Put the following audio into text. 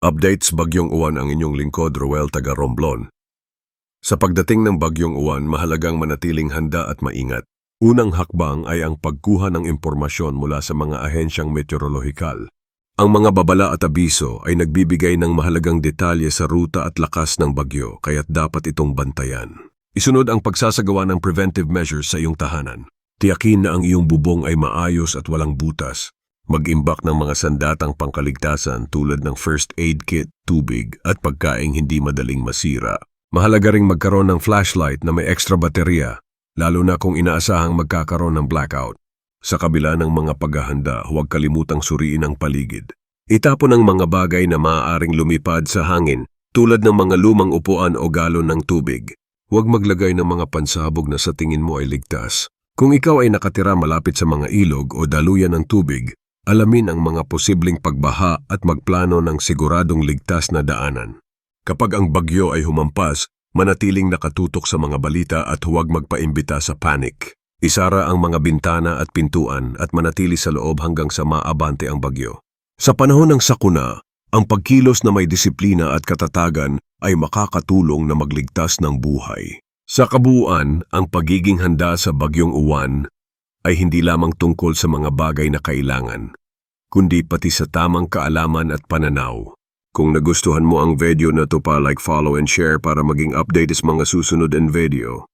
Updates Bagyong Uwan ang inyong lingkod, Roel taga Romblon. Sa pagdating ng Bagyong Uwan, mahalagang manatiling handa at maingat. Unang hakbang ay ang pagkuha ng impormasyon mula sa mga ahensyang meteorolohikal. Ang mga babala at abiso ay nagbibigay ng mahalagang detalye sa ruta at lakas ng bagyo, kaya't dapat itong bantayan. Isunod ang pagsasagawa ng preventive measures sa iyong tahanan. Tiyakin na ang iyong bubong ay maayos at walang butas. Mag-imbak ng mga sandatang pangkaligtasan tulad ng first aid kit, tubig at pagkaing hindi madaling masira. Mahalaga ring magkaroon ng flashlight na may extra baterya, lalo na kung inaasahang magkakaroon ng blackout. Sa kabila ng mga paghahanda, huwag kalimutang suriin ang paligid. Itapon ang mga bagay na maaaring lumipad sa hangin tulad ng mga lumang upuan o galon ng tubig. Huwag maglagay ng mga pansabog na sa tingin mo ay ligtas. Kung ikaw ay nakatira malapit sa mga ilog o daluyan ng tubig, alamin ang mga posibleng pagbaha at magplano ng siguradong ligtas na daanan. Kapag ang bagyo ay humampas, manatiling nakatutok sa mga balita at huwag magpaimbita sa panic. Isara ang mga bintana at pintuan at manatili sa loob hanggang sa maabante ang bagyo. Sa panahon ng sakuna, ang pagkilos na may disiplina at katatagan ay makakatulong na magligtas ng buhay. Sa kabuuan, ang pagiging handa sa Bagyong Uwan ay hindi lamang tungkol sa mga bagay na kailangan, kundi pati sa tamang kaalaman at pananaw. Kung nagustuhan mo ang video na to, like, follow and share para maging update sa mga susunod na video.